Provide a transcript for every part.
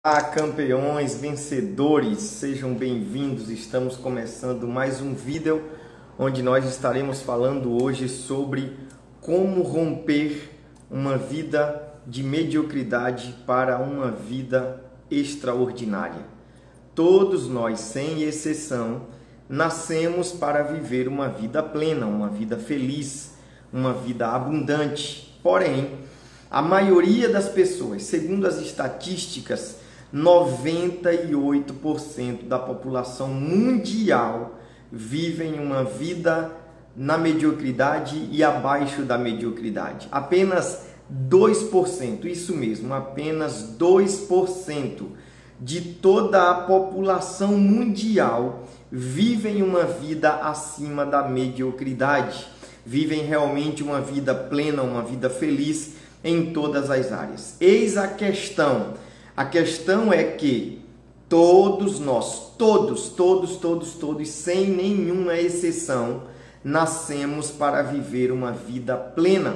Olá, campeões, vencedores, sejam bem-vindos. Estamos começando mais um vídeo onde nós estaremos falando hoje sobre como romper uma vida de mediocridade para uma vida extraordinária. Todos nós, sem exceção, nascemos para viver uma vida plena, uma vida feliz, uma vida abundante. Porém, a maioria das pessoas, segundo as estatísticas, 98% da população mundial vivem uma vida na mediocridade e abaixo da mediocridade. Apenas 2%, isso mesmo, apenas 2% de toda a população mundial vivem uma vida acima da mediocridade. Vivem realmente uma vida plena, uma vida feliz em todas as áreas. Eis a questão. A questão é que todos nós, todos, sem nenhuma exceção, nascemos para viver uma vida plena.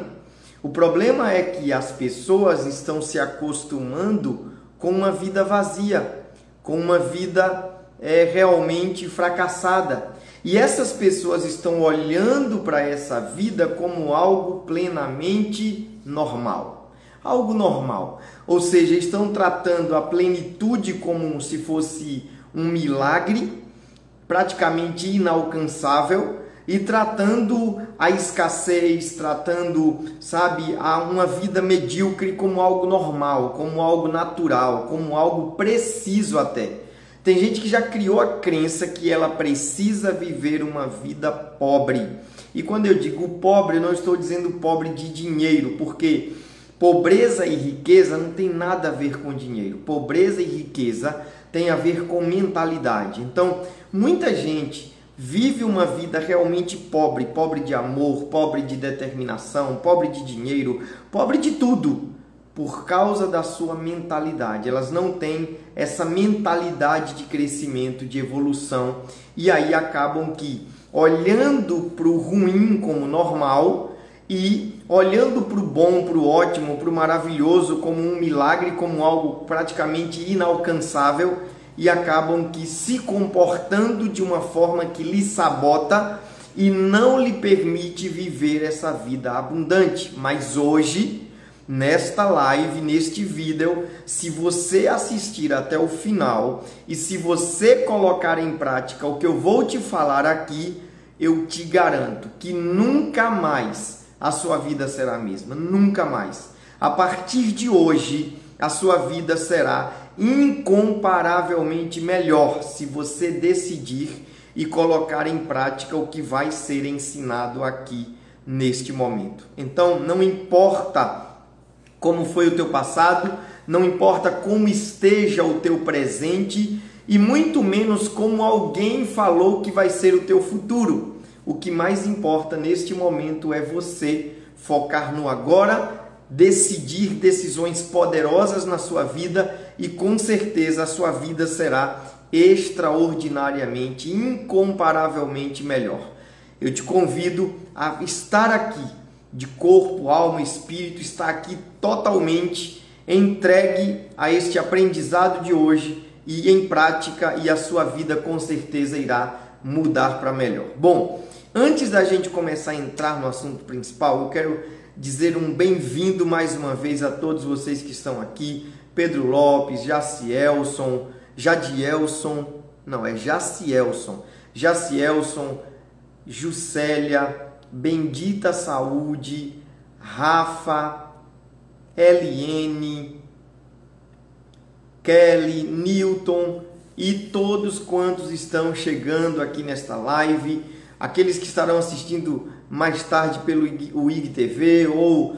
O problema é que as pessoas estão se acostumando com uma vida vazia, com uma vida realmente fracassada. E essas pessoas estão olhando para essa vida como algo plenamente normal. Algo normal, ou seja, estão tratando a plenitude como se fosse um milagre, praticamente inalcançável, e tratando a escassez, tratando, uma vida medíocre como algo normal, como algo natural, como algo preciso até. Tem gente que já criou a crença que ela precisa viver uma vida pobre. E quando eu digo pobre, eu não estou dizendo pobre de dinheiro, porque pobreza e riqueza não tem nada a ver com dinheiro. Pobreza e riqueza tem a ver com mentalidade. Então, muita gente vive uma vida realmente pobre, pobre de amor, pobre de determinação, pobre de dinheiro, pobre de tudo, por causa da sua mentalidade. Elas não têm essa mentalidade de crescimento, de evolução, e aí acabam que olhando para o ruim como normal e olhando para o bom, para o ótimo, para o maravilhoso como um milagre, como algo praticamente inalcançável, e acabam que se comportando de uma forma que lhe sabota e não lhe permite viver essa vida abundante. Mas hoje, nesta live, neste vídeo, se você assistir até o final e se você colocar em prática o que eu vou te falar aqui, eu te garanto que nunca mais a sua vida será a mesma, nunca mais. A partir de hoje, a sua vida será incomparavelmente melhor se você decidir e colocar em prática o que vai ser ensinado aqui neste momento. Então, não importa como foi o teu passado, não importa como esteja o teu presente e muito menos como alguém falou que vai ser o teu futuro. O que mais importa neste momento é você focar no agora, decidir decisões poderosas na sua vida e com certeza a sua vida será extraordinariamente, incomparavelmente melhor. Eu te convido a estar aqui de corpo, alma e espírito, estar aqui totalmente entregue a este aprendizado de hoje e em prática, e a sua vida com certeza irá mudar para melhor. Bom, antes da gente começar a entrar no assunto principal, eu quero dizer um bem-vindo mais uma vez a todos vocês que estão aqui. Pedro Lopes, Jacielson, Juscelia, Bendita Saúde, Rafa, Eliene, Kelly, Newton e todos quantos estão chegando aqui nesta live, aqueles que estarão assistindo mais tarde pelo IGTV ou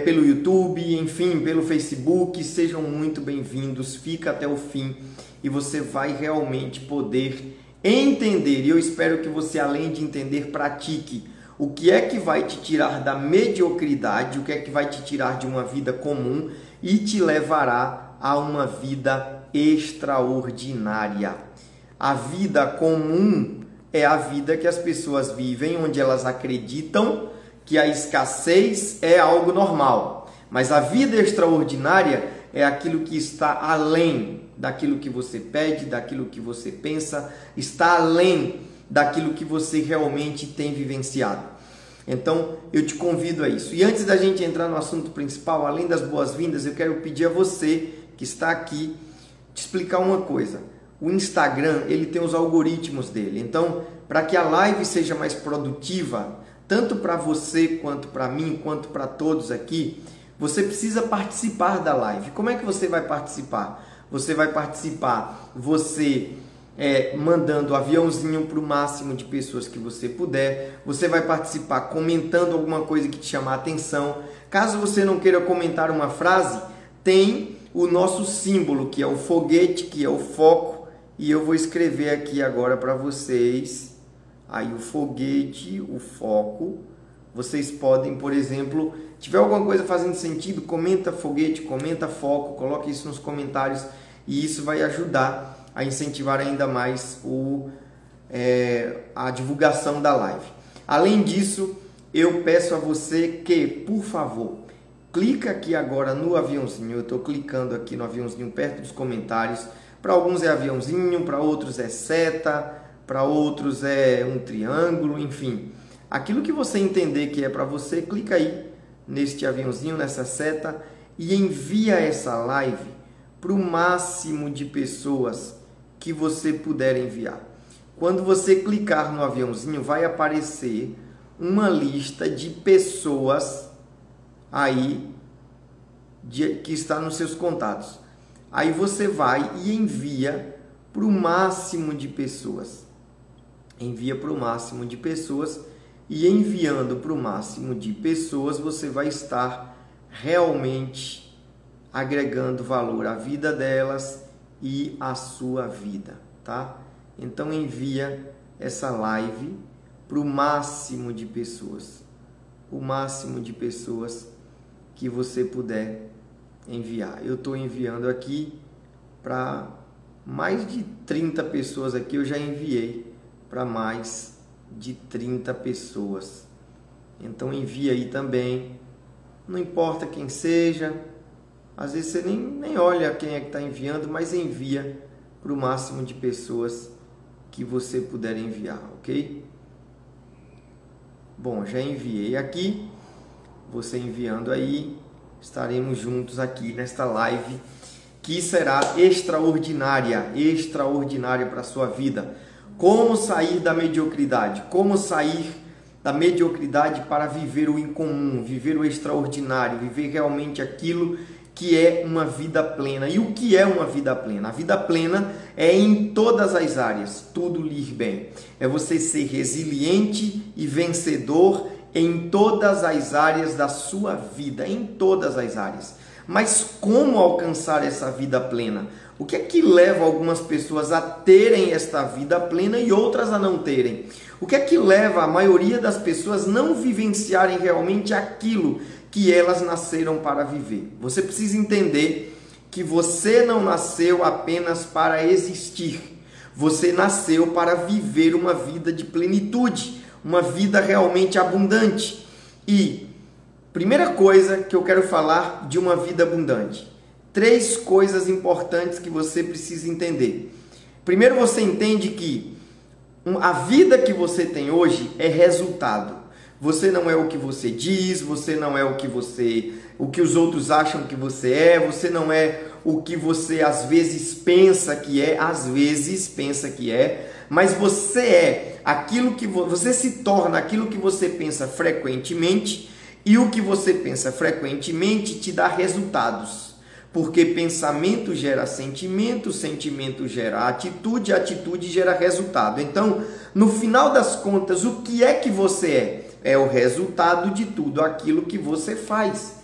pelo YouTube, enfim, pelo Facebook, sejam muito bem-vindos, fica até o fim e você vai realmente poder entender, e eu espero que você, além de entender, pratique o que é que vai te tirar da mediocridade, o que é que vai te tirar de uma vida comum e te levará a uma vida extraordinária. A vida comum é a vida que as pessoas vivem, onde elas acreditam que a escassez é algo normal. Mas a vida extraordinária é aquilo que está além daquilo que você pede, daquilo que você pensa, está além daquilo que você realmente tem vivenciado. Então, eu te convido a isso. E antes da gente entrar no assunto principal, além das boas-vindas, eu quero pedir a você que está aqui, te explicar uma coisa. O Instagram, ele tem os algoritmos dele. Então, para que a live seja mais produtiva, tanto para você, quanto para mim, quanto para todos aqui, você precisa participar da live. Como é que você vai participar? Você vai participar, mandando aviãozinho para o máximo de pessoas que você puder. Você vai participar comentando alguma coisa que te chamar a atenção. Caso você não queira comentar uma frase, tem o nosso símbolo, que é o foguete, que é o foco. E eu vou escrever aqui agora para vocês. Aí o foguete, o foco. Vocês podem, por exemplo, tiver alguma coisa fazendo sentido, comenta foguete, comenta foco, coloque isso nos comentários e isso vai ajudar a incentivar ainda mais a divulgação da live. Além disso, eu peço a você que, por favor, clica aqui agora no aviãozinho. Eu estou clicando aqui no aviãozinho perto dos comentários. Para alguns é aviãozinho, para outros é seta, para outros é um triângulo, enfim. Aquilo que você entender que é para você, clica aí neste aviãozinho, nessa seta e envia essa live para o máximo de pessoas que você puder enviar. Quando você clicar no aviãozinho, vai aparecer uma lista de pessoas aí que está nos seus contatos. Aí você vai e envia para o máximo de pessoas. Envia para o máximo de pessoas. E enviando para o máximo de pessoas, você vai estar realmente agregando valor à vida delas e à sua vida, tá? Então envia essa live para o máximo de pessoas. O máximo de pessoas que você puder enviar. Eu estou enviando aqui para mais de 30 pessoas aqui, eu já enviei para mais de 30 pessoas. Então envia aí também, não importa quem seja, às vezes você nem olha quem é que está enviando, mas envia para o máximo de pessoas que você puder enviar, ok? Bom, já enviei aqui, você enviando aí, estaremos juntos aqui nesta live que será extraordinária para a sua vida. Como sair da mediocridade? Como sair da mediocridade para viver o incomum, viver o extraordinário, viver realmente aquilo que é uma vida plena. E o que é uma vida plena? A vida plena é em todas as áreas, tudo lhe ir bem. É você ser resiliente e vencedor em todas as áreas da sua vida, em todas as áreas. Mas como alcançar essa vida plena? O que é que leva algumas pessoas a terem esta vida plena e outras a não terem? O que é que leva a maioria das pessoas a não vivenciarem realmente aquilo que elas nasceram para viver? Você precisa entender que você não nasceu apenas para existir. Você nasceu para viver uma vida de plenitude, uma vida realmente abundante. E primeira coisa que eu quero falar de uma vida abundante. 3 coisas importantes que você precisa entender. Primeiro, você entende que a vida que você tem hoje é resultado. Você não é o que você diz, você não é o que os outros acham que você é, você não é o que você às vezes pensa que é, mas você é aquilo que você se torna aquilo que você pensa frequentemente, e o que você pensa frequentemente te dá resultados. Porque pensamento gera sentimento, sentimento gera atitude, atitude gera resultado. Então, no final das contas, o que é que você é? É o resultado de tudo aquilo que você faz.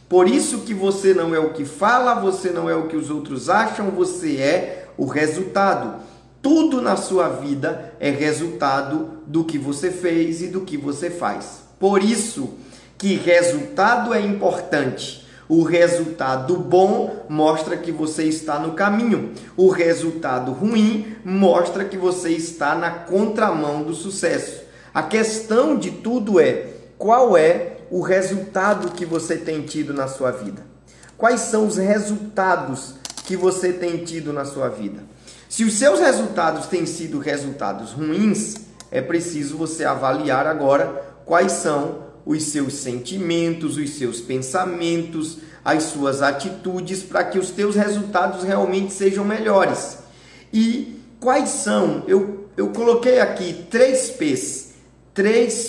Por isso que você não é o que fala, você não é o que os outros acham, você é o resultado. Tudo na sua vida é resultado do que você fez e do que você faz. Por isso que resultado é importante. O resultado bom mostra que você está no caminho. O resultado ruim mostra que você está na contramão do sucesso. A questão de tudo é: qual é o resultado que você tem tido na sua vida? Quais são os resultados que você tem tido na sua vida. Se os seus resultados têm sido resultados ruins, é preciso você avaliar agora quais são os seus sentimentos, os seus pensamentos, as suas atitudes, para que os teus resultados realmente sejam melhores. E quais são? Eu coloquei aqui 3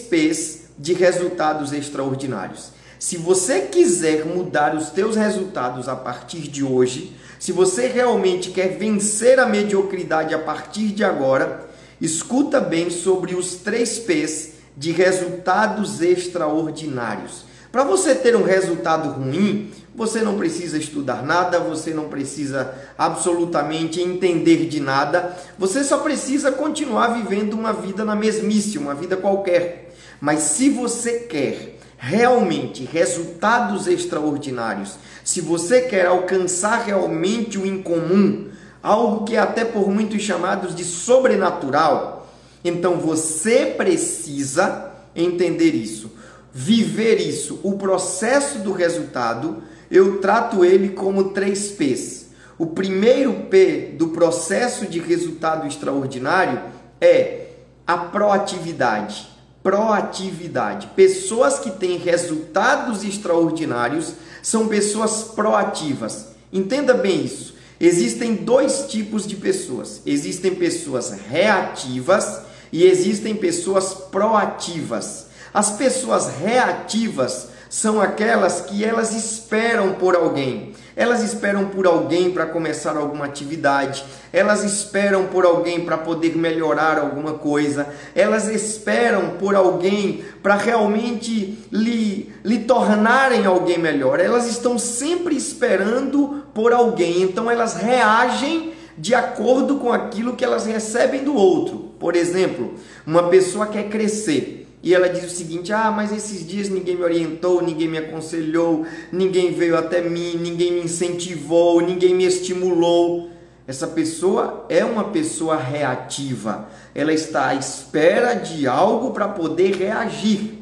P's de resultados extraordinários. Se você quiser mudar os teus resultados a partir de hoje, se você realmente quer vencer a mediocridade a partir de agora, escuta bem sobre os 3 P's de resultados extraordinários. Para você ter um resultado ruim, você não precisa estudar nada, você não precisa absolutamente entender de nada, você só precisa continuar vivendo uma vida na mesmice, uma vida qualquer. Mas se você quer realmente resultados extraordinários, se você quer alcançar realmente o incomum, algo que é até por muitos chamados de sobrenatural, então você precisa entender isso, viver isso. O processo do resultado, eu trato ele como 3 P's. O primeiro P do processo de resultado extraordinário é a proatividade. Proatividade. Pessoas que têm resultados extraordinários são pessoas proativas. Entenda bem isso. Existem 2 tipos de pessoas. Existem pessoas reativas e existem pessoas proativas. As pessoas reativas são aquelas que elas esperam por alguém. Elas esperam por alguém para começar alguma atividade. Elas esperam por alguém para poder melhorar alguma coisa. Elas esperam por alguém para realmente lhe tornarem alguém melhor. Elas estão sempre esperando por alguém. Então elas reagem de acordo com aquilo que elas recebem do outro. Por exemplo, uma pessoa quer crescer. E ela diz o seguinte: mas esses dias ninguém me orientou, ninguém me aconselhou, ninguém veio até mim, ninguém me incentivou, ninguém me estimulou. Essa pessoa é uma pessoa reativa. Ela está à espera de algo para poder reagir.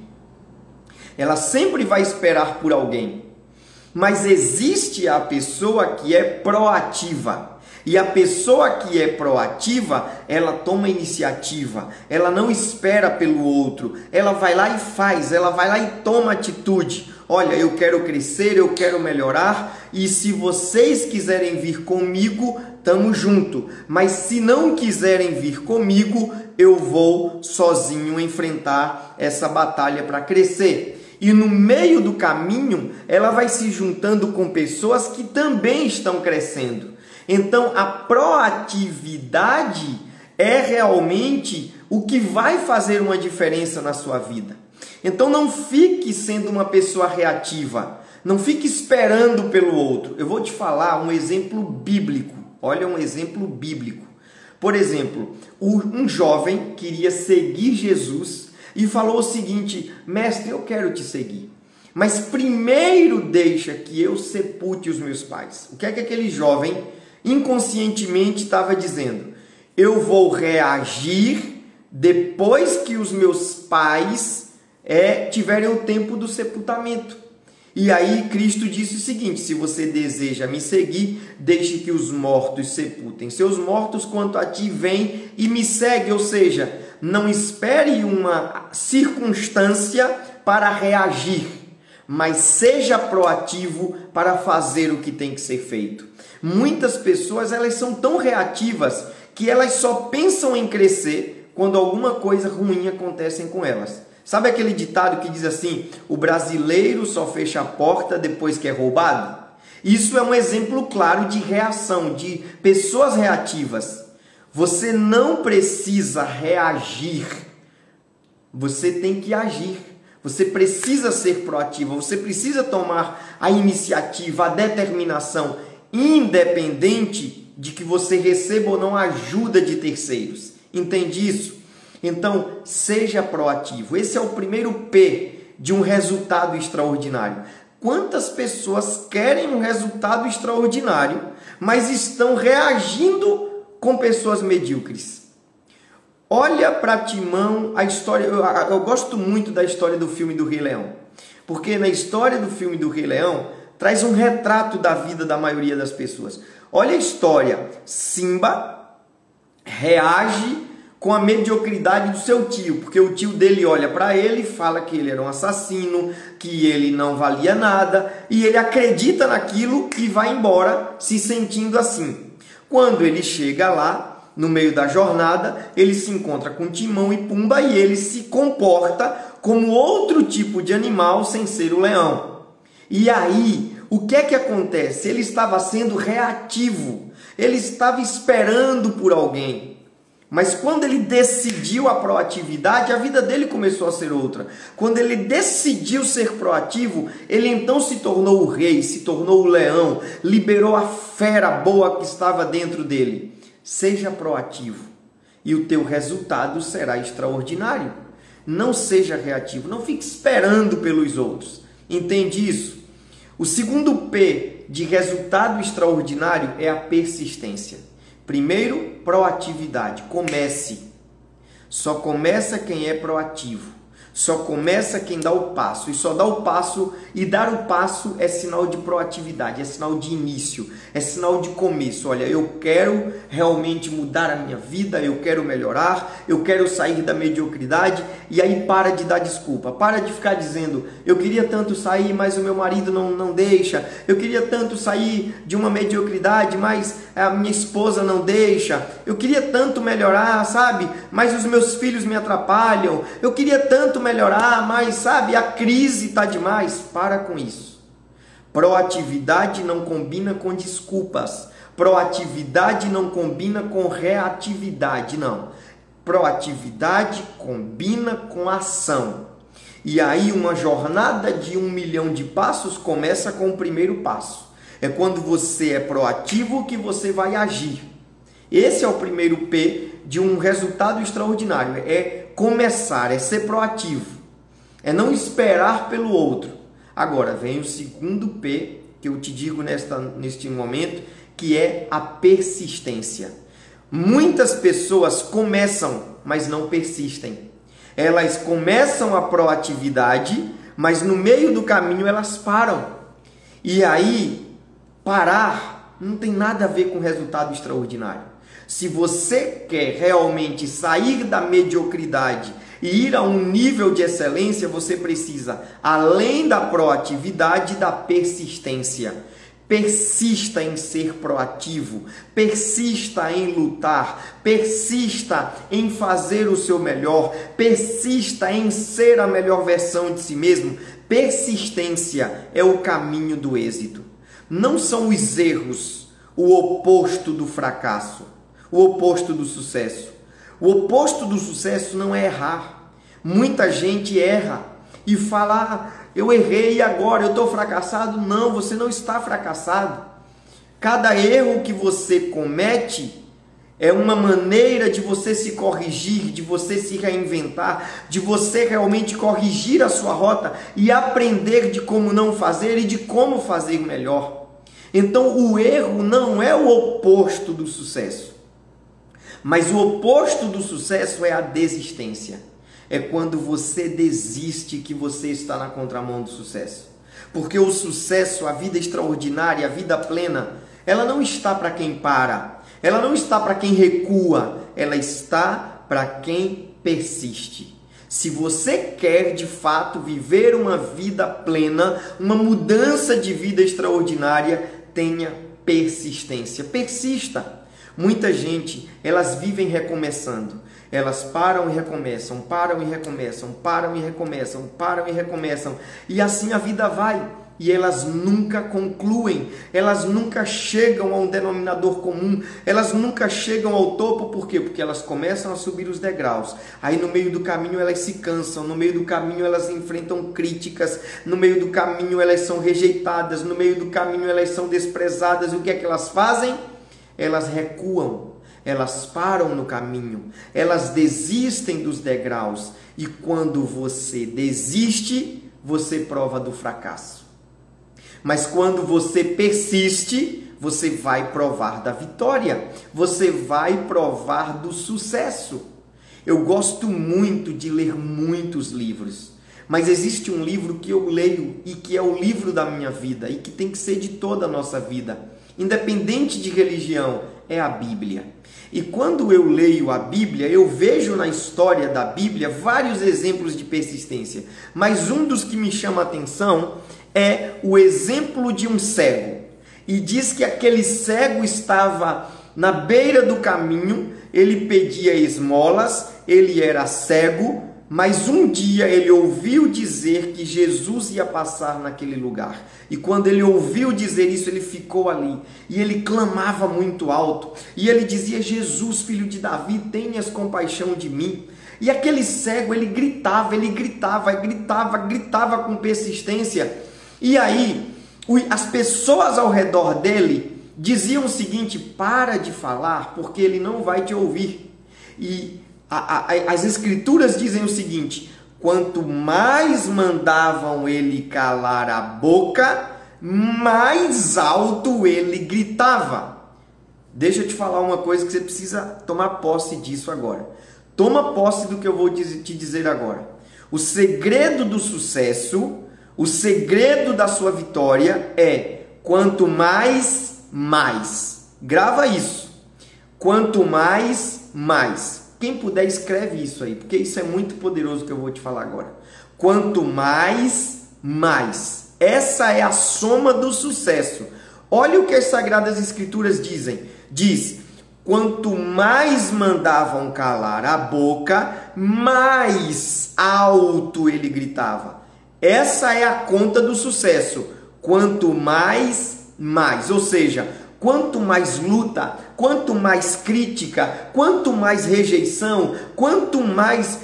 Ela sempre vai esperar por alguém. Mas existe a pessoa que é proativa. E a pessoa que é proativa, ela toma iniciativa, ela não espera pelo outro, ela vai lá e faz, ela vai lá e toma atitude. Olha, eu quero crescer, eu quero melhorar, e se vocês quiserem vir comigo, tamo junto. Mas se não quiserem vir comigo, eu vou sozinho enfrentar essa batalha para crescer. E no meio do caminho, ela vai se juntando com pessoas que também estão crescendo. Então, a proatividade é realmente o que vai fazer uma diferença na sua vida. Então, não fique sendo uma pessoa reativa. Não fique esperando pelo outro. Eu vou te falar um exemplo bíblico. Olha, um exemplo bíblico. Por exemplo, um jovem queria seguir Jesus e falou o seguinte: mestre, eu quero te seguir, mas primeiro deixa que eu sepulte os meus pais. O que é que aquele jovem inconscientemente estava dizendo? Eu vou reagir depois que os meus pais tiverem o tempo do sepultamento. E aí Cristo disse o seguinte: se você deseja me seguir, deixe que os mortos sepultem seus mortos, quanto a ti vem e me segue. Ou seja, não espere uma circunstância para reagir, mas seja proativo para fazer o que tem que ser feito. Muitas pessoas, elas são tão reativas que elas só pensam em crescer quando alguma coisa ruim acontece com elas. Sabe aquele ditado que diz assim: o brasileiro só fecha a porta depois que é roubado? Isso é um exemplo claro de reação, de pessoas reativas. Você não precisa reagir, você tem que agir. Você precisa ser proativo, você precisa tomar a iniciativa, a determinação, independente de que você receba ou não ajuda de terceiros. Entende isso? Então, seja proativo. Esse é o primeiro P de um resultado extraordinário. Quantas pessoas querem um resultado extraordinário, mas estão reagindo com pessoas medíocres? Olha para Timão, a história. Eu gosto muito da história do filme do Rei Leão, porque na história do filme do Rei Leão traz um retrato da vida da maioria das pessoas. Olha a história. Simba reage com a mediocridade do seu tio, porque o tio dele olha para ele e fala que ele era um assassino, que ele não valia nada, e ele acredita naquilo e vai embora se sentindo assim. Quando ele chega lá, no meio da jornada, ele se encontra com Timão e Pumba e ele se comporta como outro tipo de animal sem ser o leão. E aí, o que é que acontece? Ele estava sendo reativo, ele estava esperando por alguém. Mas quando ele decidiu a proatividade, a vida dele começou a ser outra. Quando ele decidiu ser proativo, ele então se tornou o rei, se tornou o leão, liberou a fera boa que estava dentro dele. Seja proativo e o teu resultado será extraordinário. Não seja reativo, não fique esperando pelos outros. Entende isso? O segundo P de resultado extraordinário é a persistência. Primeiro, proatividade. Comece. Só começa quem é proativo. Só começa quem dá o passo. E só dá o passo, e dar o passo é sinal de proatividade, é sinal de início, é sinal de começo. Olha, eu quero realmente mudar a minha vida, eu quero melhorar, eu quero sair da mediocridade. E aí para de dar desculpa, para de ficar dizendo, eu queria tanto sair, mas o meu marido não deixa. Eu queria tanto sair de uma mediocridade, mas a minha esposa não deixa. Eu queria tanto melhorar, sabe? Mas os meus filhos me atrapalham. Eu queria tanto melhorar, mas sabe, a crise está demais. Para com isso. Proatividade não combina com desculpas. Proatividade não combina com reatividade, não. Proatividade combina com ação. E aí uma jornada de 1 milhão de passos começa com o primeiro passo. É quando você é proativo que você vai agir. Esse é o primeiro P de um resultado extraordinário. É começar, é ser proativo. É não esperar pelo outro. Agora vem o segundo P que eu te digo neste momento, que é a persistência. Muitas pessoas começam, mas não persistem. Elas começam a proatividade, mas no meio do caminho elas param. E aí, parar não tem nada a ver com resultado extraordinário. Se você quer realmente sair da mediocridade e ir a um nível de excelência, você precisa, além da proatividade, da persistência. Persista em ser proativo, persista em lutar, persista em fazer o seu melhor, persista em ser a melhor versão de si mesmo. Persistência é o caminho do êxito. Não são os erros o oposto do fracasso, o oposto do sucesso. O oposto do sucesso não é errar. Muita gente erra e fala, eu errei e agora eu estou fracassado. Não, você não está fracassado. Cada erro que você comete é uma maneira de você se corrigir, de você se reinventar, de você realmente corrigir a sua rota e aprender de como não fazer e de como fazer melhor. Então o erro não é o oposto do sucesso. Mas o oposto do sucesso é a desistência. É quando você desiste que você está na contramão do sucesso. Porque o sucesso, a vida extraordinária, a vida plena, ela não está para quem para. Ela não está para quem recua. Ela está para quem persiste. Se você quer de fato viver uma vida plena, uma mudança de vida extraordinária, tenha persistência. Persista. Muita gente, elas vivem recomeçando. Elas param e recomeçam, param e recomeçam, param e recomeçam, param e recomeçam. E assim a vida vai. E elas nunca concluem. Elas nunca chegam a um denominador comum. Elas nunca chegam ao topo. Por quê? Porque elas começam a subir os degraus. Aí no meio do caminho elas se cansam. No meio do caminho elas enfrentam críticas. No meio do caminho elas são rejeitadas. No meio do caminho elas são desprezadas. E o que é que elas fazem? Elas recuam. Elas param no caminho, elas desistem dos degraus. E quando você desiste, você prova do fracasso. Mas quando você persiste, você vai provar da vitória. Você vai provar do sucesso. Eu gosto muito de ler muitos livros. Mas existe um livro que eu leio e que é o livro da minha vida e que tem que ser de toda a nossa vida. independente de religião, é a Bíblia. E quando eu leio a Bíblia, eu vejo na história da Bíblia vários exemplos de persistência. Mas um dos que me chama a atenção é o exemplo de um cego. E diz que aquele cego estava na beira do caminho, ele pedia esmolas, ele era cego, mas um dia ele ouviu dizer que Jesus ia passar naquele lugar. E quando ele ouviu dizer isso, ele ficou ali. E ele clamava muito alto. E ele dizia: Jesus, filho de Davi, tenhas compaixão de mim. E aquele cego, ele gritava com persistência. E aí, as pessoas ao redor dele diziam o seguinte: para de falar, porque ele não vai te ouvir. E as escrituras dizem o seguinte: quanto mais mandavam ele calar a boca, mais alto ele gritava. Deixa eu te falar uma coisa que você precisa tomar posse disso agora. Toma posse do que eu vou te dizer agora. O segredo do sucesso, o segredo da sua vitória é quanto mais. Grava isso. Quanto mais. Quem puder, escreve isso aí, porque isso é muito poderoso que eu vou te falar agora. Quanto mais. Essa é a soma do sucesso. Olha o que as Sagradas Escrituras dizem. Diz: quanto mais mandavam calar a boca, mais alto ele gritava. Essa é a conta do sucesso. Quanto mais. Ou seja, quanto mais luta, quanto mais crítica, quanto mais rejeição, quanto mais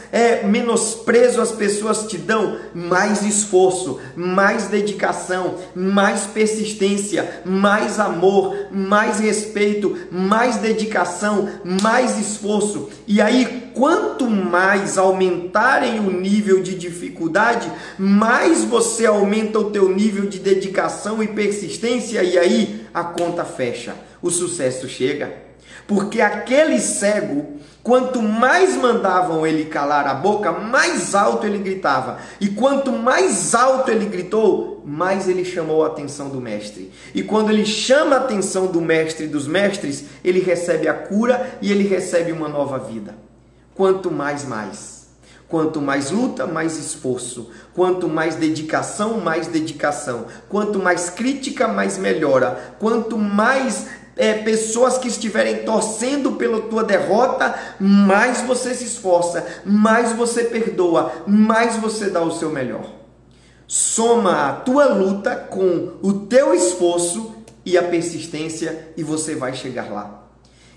menosprezo as pessoas te dão, mais esforço, mais dedicação, mais persistência, mais amor, mais respeito, mais dedicação, mais esforço. E aí, quanto mais aumentarem o nível de dificuldade, mais você aumenta o teu nível de dedicação e persistência, e aí a conta fecha, o sucesso chega. Porque aquele cego, quanto mais mandavam ele calar a boca, mais alto ele gritava. E quanto mais alto ele gritou, mais ele chamou a atenção do mestre. E quando ele chama a atenção do mestre dos mestres, ele recebe a cura e ele recebe uma nova vida. Quanto mais. Quanto mais luta, mais esforço. Quanto mais dedicação, mais dedicação. Quanto mais crítica, mais melhora. Quanto mais pessoas que estiverem torcendo pela tua derrota, mais você se esforça, mais você perdoa, mais você dá o seu melhor. Soma a tua luta com o teu esforço e a persistência e você vai chegar lá.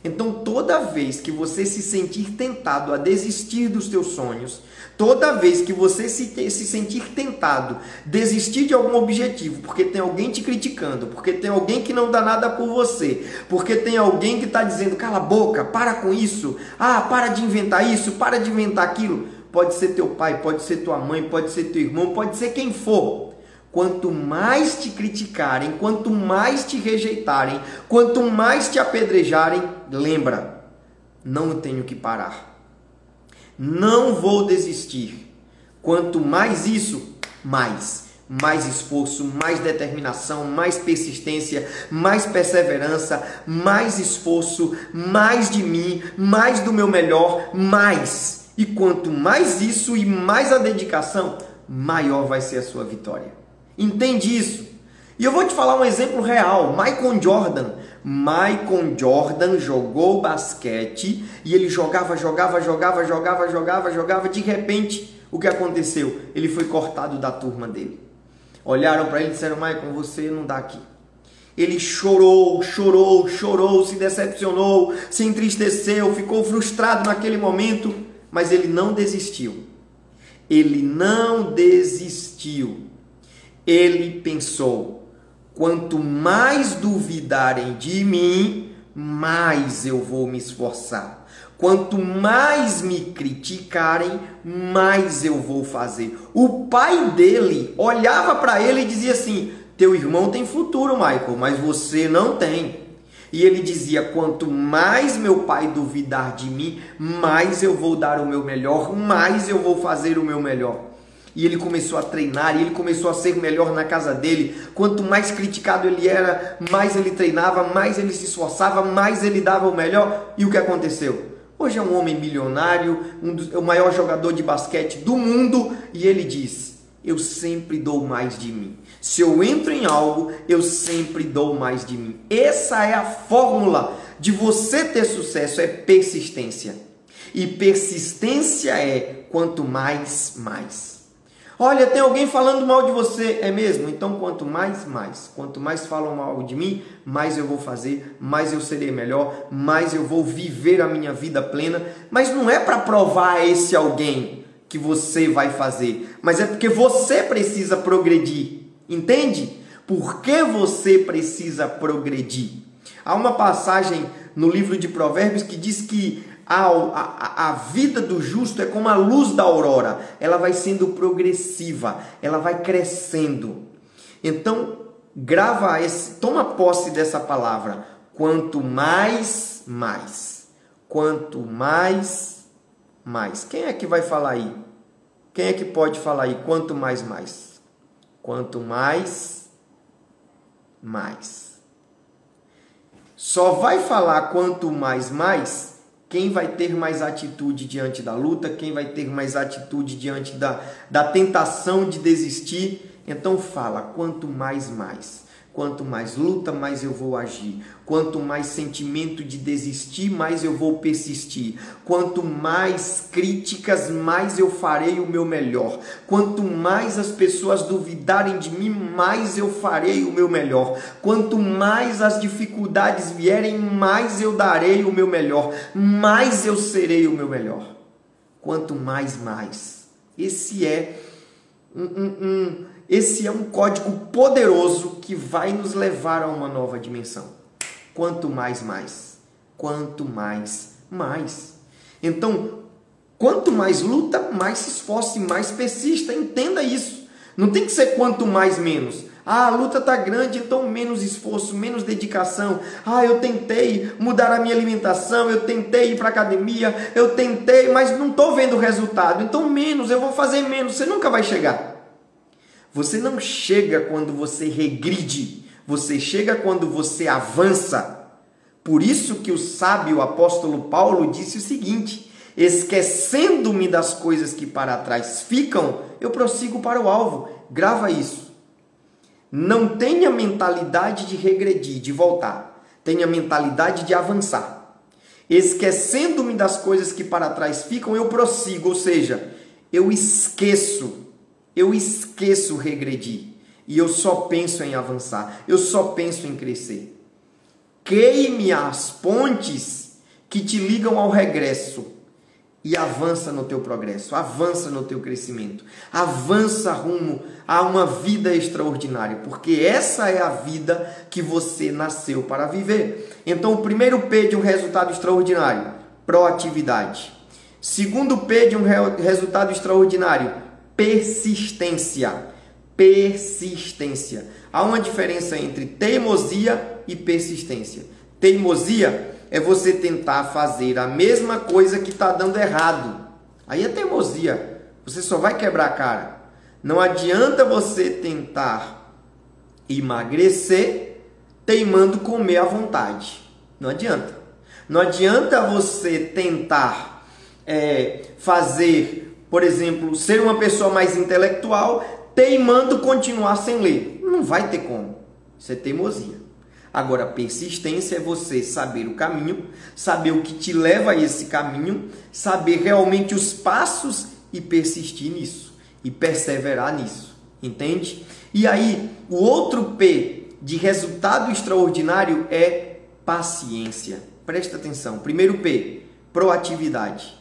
Então, toda vez que você se sentir tentado a desistir dos teus sonhos, toda vez que você se sentir tentado a desistir de algum objetivo, porque tem alguém te criticando, porque tem alguém que não dá nada por você, porque tem alguém que está dizendo: cala a boca, para com isso, para de inventar isso, para de inventar aquilo. Pode ser teu pai, pode ser tua mãe, pode ser teu irmão, pode ser quem for. Quanto mais te criticarem, quanto mais te rejeitarem, quanto mais te apedrejarem, lembra, não tenho que parar. Não vou desistir. Quanto mais isso, mais esforço, mais determinação, mais persistência, mais perseverança, mais esforço, mais de mim, mais do meu melhor, mais. E quanto mais isso e mais a dedicação, maior vai ser a sua vitória. Entende isso? E eu vou te falar um exemplo real. Michael Jordan jogou basquete e ele jogava. De repente, o que aconteceu? Ele foi cortado da turma dele. Olharam para ele e disseram: Michael, você não dá aqui. Ele chorou, se decepcionou, se entristeceu, ficou frustrado naquele momento, mas ele não desistiu. Ele pensou: quanto mais duvidarem de mim, mais eu vou me esforçar. Quanto mais me criticarem, mais eu vou fazer. O pai dele olhava para ele e dizia assim: teu irmão tem futuro, Michael, mas você não tem. E ele dizia: quanto mais meu pai duvidar de mim, mais eu vou dar o meu melhor, mais eu vou fazer o meu melhor. E ele começou a treinar, e ele começou a ser melhor na casa dele. Quanto mais criticado ele era, mais ele treinava, mais ele se esforçava, mais ele dava o melhor. E o que aconteceu? Hoje é um homem milionário, o maior jogador de basquete do mundo, e ele diz: eu sempre dou mais de mim. Se eu entro em algo, eu sempre dou mais de mim. Essa é a fórmula de você ter sucesso, é persistência. E persistência é quanto mais, mais. Olha, tem alguém falando mal de você, é mesmo? Então quanto mais, mais. Quanto mais falam mal de mim, mais eu vou fazer, mais eu serei melhor, mais eu vou viver a minha vida plena. Mas não é para provar a esse alguém que você vai fazer, mas é porque você precisa progredir. Entende? Por que você precisa progredir? Há uma passagem no livro de Provérbios que diz que a vida do justo é como a luz da aurora. Ela vai sendo progressiva, ela vai crescendo. Então, toma posse dessa palavra. Quanto mais, mais. Quanto mais, mais. Quem é que vai falar aí? Quem é que pode falar aí? Quanto mais, mais. Quanto mais, mais. Só vai falar quanto mais, mais quem vai ter mais atitude diante da luta, quem vai ter mais atitude diante da tentação de desistir. Então fala, quanto mais, mais. Quanto mais luta, mais eu vou agir. Quanto mais sentimento de desistir, mais eu vou persistir. Quanto mais críticas, mais eu farei o meu melhor. Quanto mais as pessoas duvidarem de mim, mais eu farei o meu melhor. Quanto mais as dificuldades vierem, mais eu darei o meu melhor. Mais eu serei o meu melhor. Quanto mais, mais. Esse é um código poderoso que vai nos levar a uma nova dimensão. Quanto mais, mais. Quanto mais, mais. Então, quanto mais luta, mais se esforce, mais persista. Entenda isso. Não tem que ser quanto mais, menos. Ah, a luta está grande, então menos esforço, menos dedicação. Ah, eu tentei mudar a minha alimentação, eu tentei ir para a academia, eu tentei, mas não estou vendo o resultado. Então menos, eu vou fazer menos. Você nunca vai chegar. Você não chega quando você regride, você chega quando você avança. Por isso que o sábio apóstolo Paulo disse o seguinte: esquecendo-me das coisas que para trás ficam, eu prossigo para o alvo. Grava isso. Não tenha mentalidade de regredir, de voltar. Tenha mentalidade de avançar. Esquecendo-me das coisas que para trás ficam, eu prossigo, ou seja, eu esqueço regredir e eu só penso em avançar, eu só penso em crescer. Queime as pontes que te ligam ao regresso e avança no teu progresso, avança no teu crescimento, avança rumo a uma vida extraordinária, porque essa é a vida que você nasceu para viver. Então, o primeiro P de um resultado extraordinário, proatividade. Segundo P de um resultado extraordinário, persistência. Persistência. Há uma diferença entre teimosia e persistência. Teimosia é você tentar fazer a mesma coisa que está dando errado. Aí é teimosia. Você só vai quebrar a cara. Não adianta você tentar emagrecer teimando comer à vontade. Não adianta. Não adianta você tentar fazer, por exemplo, ser uma pessoa mais intelectual teimando continuar sem ler. Não vai ter como. Isso é teimosia. Agora, persistência é você saber o caminho, saber o que te leva a esse caminho, saber realmente os passos e persistir nisso. E perseverar nisso. Entende? E aí, o outro P de resultado extraordinário é paciência. Presta atenção. Primeiro P, proatividade.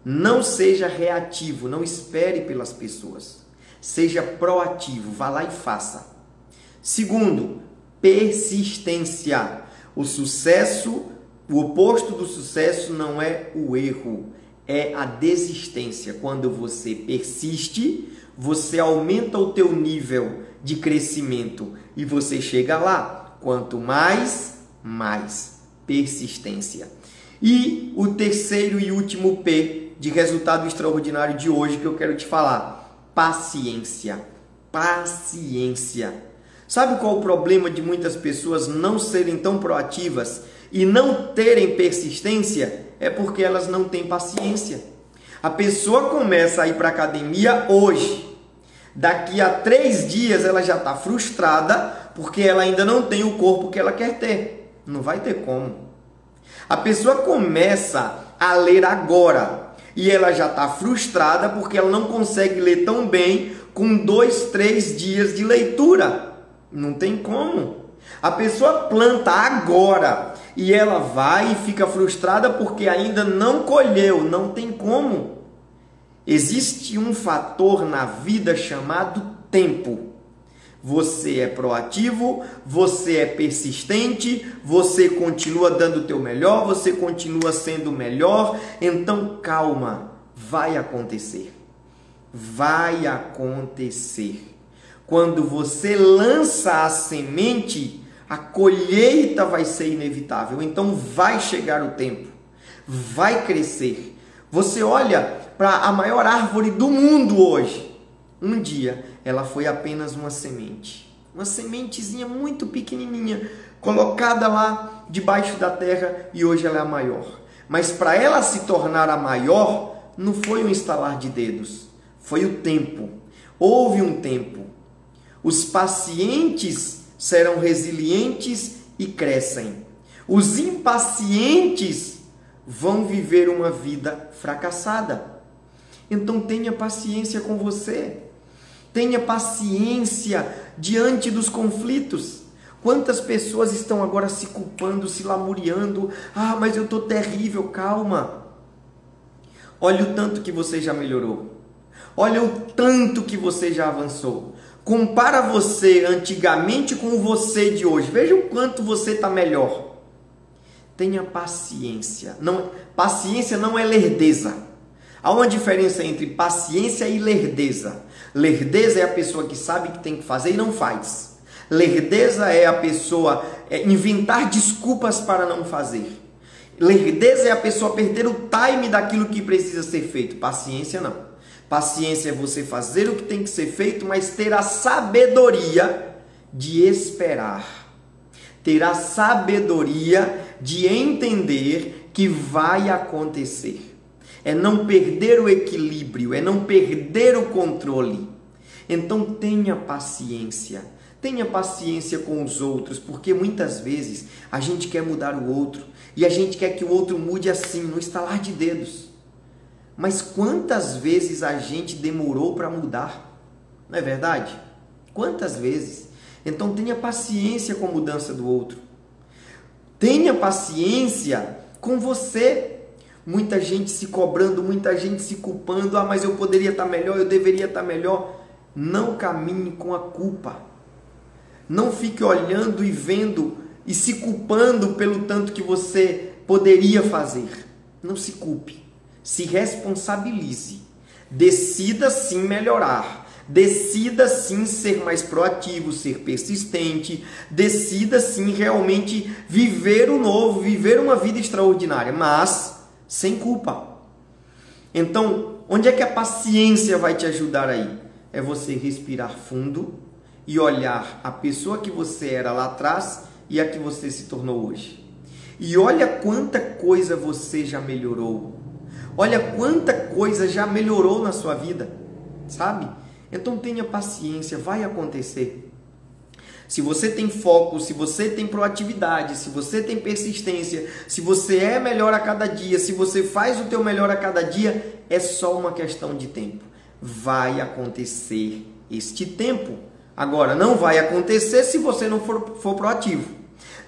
Não seja reativo, não espere pelas pessoas. Seja proativo, vá lá e faça. Segundo, persistência. O sucesso, o oposto do sucesso não é o erro, é a desistência. Quando você persiste, você aumenta o teu nível de crescimento e você chega lá. Quanto mais, mais. Persistência. E o terceiro e último P de resultado extraordinário de hoje que eu quero te falar. paciência. Paciência. Sabe qual o problema de muitas pessoas não serem tão proativas e não terem persistência? É porque elas não têm paciência. A pessoa começa a ir para a academia hoje. Daqui a 3 dias ela já está frustrada porque ela ainda não tem o corpo que ela quer ter. Não vai ter como. A pessoa começa a ler agora e ela já está frustrada porque ela não consegue ler tão bem com 2, 3 dias de leitura. Não tem como. A pessoa planta agora e ela vai e fica frustrada porque ainda não colheu. Não tem como. Existe um fator na vida chamado tempo. Você é proativo, você é persistente, você continua dando o teu melhor, você continua sendo melhor. Então calma, vai acontecer. Vai acontecer. Quando você lança a semente, a colheita vai ser inevitável. Então vai chegar o tempo. Vai crescer. Você olha para a maior árvore do mundo hoje. Um dia ela foi apenas uma semente. Uma sementezinha muito pequenininha, colocada lá debaixo da terra, e hoje ela é a maior. Mas para ela se tornar a maior, não foi um estalar de dedos. Foi o tempo. Houve um tempo. Os pacientes serão resilientes e crescem. Os impacientes vão viver uma vida fracassada. Então tenha paciência com você. Tenha paciência diante dos conflitos. Quantas pessoas estão agora se culpando, se lamuriando? Ah, mas eu estou terrível. Calma. Olha o tanto que você já melhorou. Olha o tanto que você já avançou. Compara você antigamente com o você de hoje. Veja o quanto você está melhor. Tenha paciência. Paciência não é lerdeza. Há uma diferença entre paciência e lerdeza. Lerdeza é a pessoa que sabe que tem que fazer e não faz. Lerdeza é a pessoa inventar desculpas para não fazer. Lerdeza é a pessoa perder o time daquilo que precisa ser feito. Paciência não. Paciência é você fazer o que tem que ser feito, mas ter a sabedoria de esperar. Ter a sabedoria de entender que vai acontecer. É não perder o equilíbrio, é não perder o controle. Então tenha paciência. Tenha paciência com os outros, porque muitas vezes a gente quer mudar o outro e a gente quer que o outro mude assim, no estalar de dedos. Mas quantas vezes a gente demorou para mudar? Não é verdade? Quantas vezes? Então tenha paciência com a mudança do outro. Tenha paciência com você. Muita gente se cobrando, muita gente se culpando. Ah, mas eu poderia estar melhor, eu deveria estar melhor. Não caminhe com a culpa. Não fique olhando e vendo e se culpando pelo tanto que você poderia fazer. Não se culpe. Se responsabilize. Decida sim melhorar. Decida sim ser mais proativo, ser persistente. Decida sim realmente viver o novo, viver uma vida extraordinária, mas sem culpa. Então, onde é que a paciência vai te ajudar aí? É você respirar fundo e olhar a pessoa que você era lá atrás e a que você se tornou hoje. E olha quanta coisa você já melhorou. Olha quanta coisa já melhorou na sua vida, sabe? Então tenha paciência, vai acontecer. Se você tem foco, se você tem proatividade, se você tem persistência, se você é melhor a cada dia, se você faz o teu melhor a cada dia, é só uma questão de tempo. Vai acontecer este tempo. Agora, não vai acontecer se você não for proativo.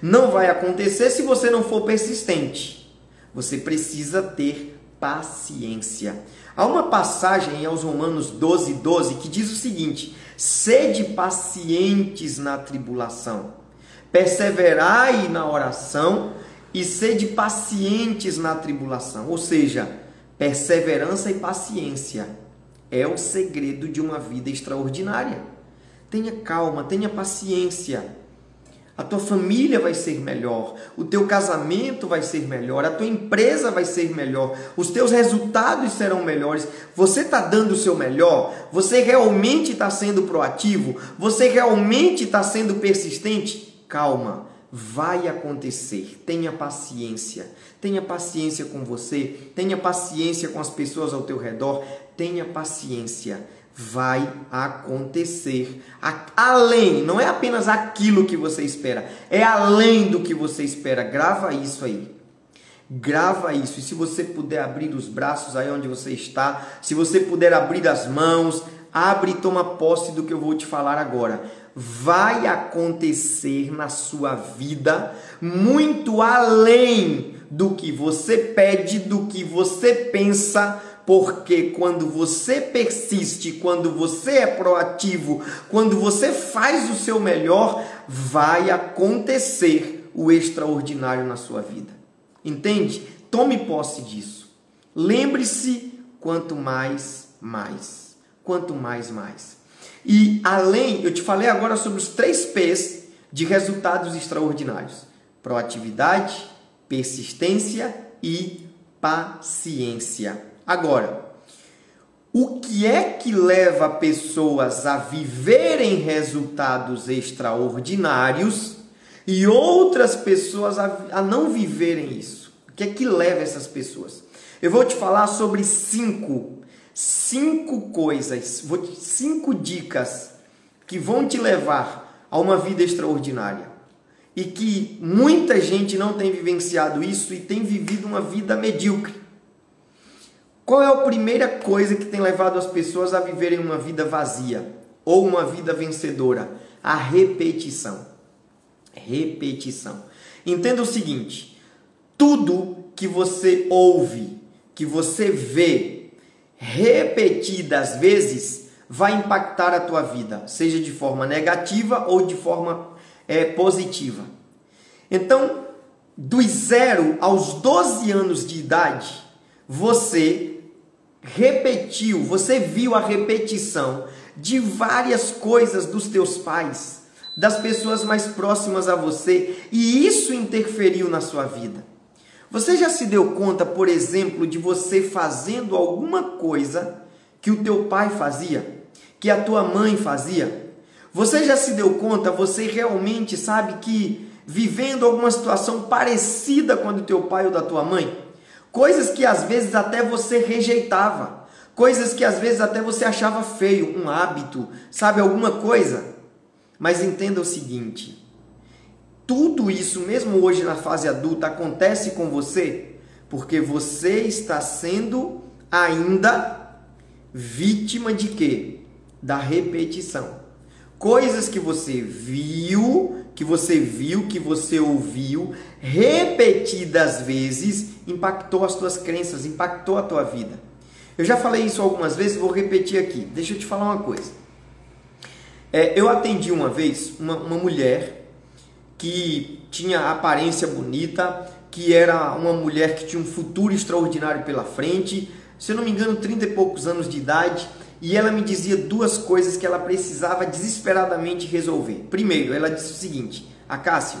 Não vai acontecer se você não for persistente. Você precisa ter paciência. Há uma passagem aos Romanos 12:12 que diz o seguinte: sede pacientes na tribulação, perseverai na oração e sede pacientes na tribulação. Ou seja, perseverança e paciência é o segredo de uma vida extraordinária. Tenha calma, tenha paciência. a tua família vai ser melhor, o teu casamento vai ser melhor, a tua empresa vai ser melhor, os teus resultados serão melhores. Você está dando o seu melhor? Você realmente está sendo proativo? Você realmente está sendo persistente? Calma, vai acontecer. Tenha paciência. Tenha paciência com você, tenha paciência com as pessoas ao teu redor, tenha paciência. Vai acontecer. Além, não é apenas aquilo que você espera, é além do que você espera. Grava isso aí. Grava isso. E se você puder abrir os braços aí onde você está, se você puder abrir as mãos, abre e toma posse do que eu vou te falar agora. Vai acontecer na sua vida muito além do que você pede, do que você pensa. Porque quando você persiste, quando você é proativo, quando você faz o seu melhor, vai acontecer o extraordinário na sua vida. Entende? Tome posse disso. Lembre-se, quanto mais, mais. Quanto mais, mais. E além, eu te falei agora sobre os 3 P's de resultados extraordinários. Proatividade, persistência e paciência. Agora, o que é que leva pessoas a viverem resultados extraordinários e outras pessoas a não viverem isso? O que é que leva essas pessoas? Eu vou te falar sobre 5 coisas, 5 dicas que vão te levar a uma vida extraordinária. E que muita gente não tem vivenciado isso e tem vivido uma vida medíocre. Qual é a primeira coisa que tem levado as pessoas a viverem uma vida vazia ou uma vida vencedora? A repetição. Repetição. Entenda o seguinte: tudo que você ouve, que você vê repetidas vezes, vai impactar a tua vida, seja de forma negativa ou de forma positiva. Então, dos 0 aos 12 anos de idade, você repetiu, você viu a repetição de várias coisas dos teus pais, das pessoas mais próximas a você, e isso interferiu na sua vida. Você já se deu conta, por exemplo, de você fazendo alguma coisa que o teu pai fazia, que a tua mãe fazia? Você já se deu conta, você realmente sabe que vivendo alguma situação parecida com a do teu pai ou da tua mãe? Coisas que às vezes até você rejeitava, coisas que às vezes até você achava feio, um hábito, sabe, alguma coisa. Mas entenda o seguinte: tudo isso, mesmo hoje na fase adulta, acontece com você porque você está sendo ainda vítima de quê? Da repetição. Coisas que você viu, que você ouviu repetidas vezes, impactou as tuas crenças, impactou a tua vida. Eu já falei isso algumas vezes, vou repetir aqui. Deixa eu te falar uma coisa. Eu atendi uma vez uma mulher que tinha aparência bonita, que era uma mulher que tinha um futuro extraordinário pela frente, se eu não me engano, 30 e poucos anos de idade, e ela me dizia 2 coisas que ela precisava desesperadamente resolver. Primeiro, ela disse o seguinte: Acácio,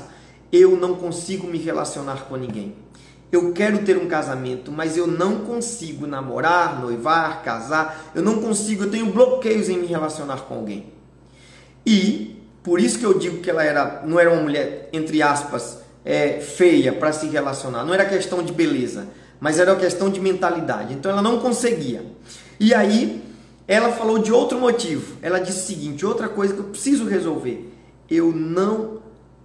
eu não consigo me relacionar com ninguém. Eu quero ter um casamento, mas eu não consigo namorar, noivar, casar. Eu não consigo, eu tenho bloqueios em me relacionar com alguém. E por isso que eu digo que ela não era uma mulher, entre aspas, feia para se relacionar. Não era questão de beleza, mas era uma questão de mentalidade. Então ela não conseguia. E aí ela falou de outro motivo. Ela disse o seguinte: outra coisa que eu preciso resolver. Eu não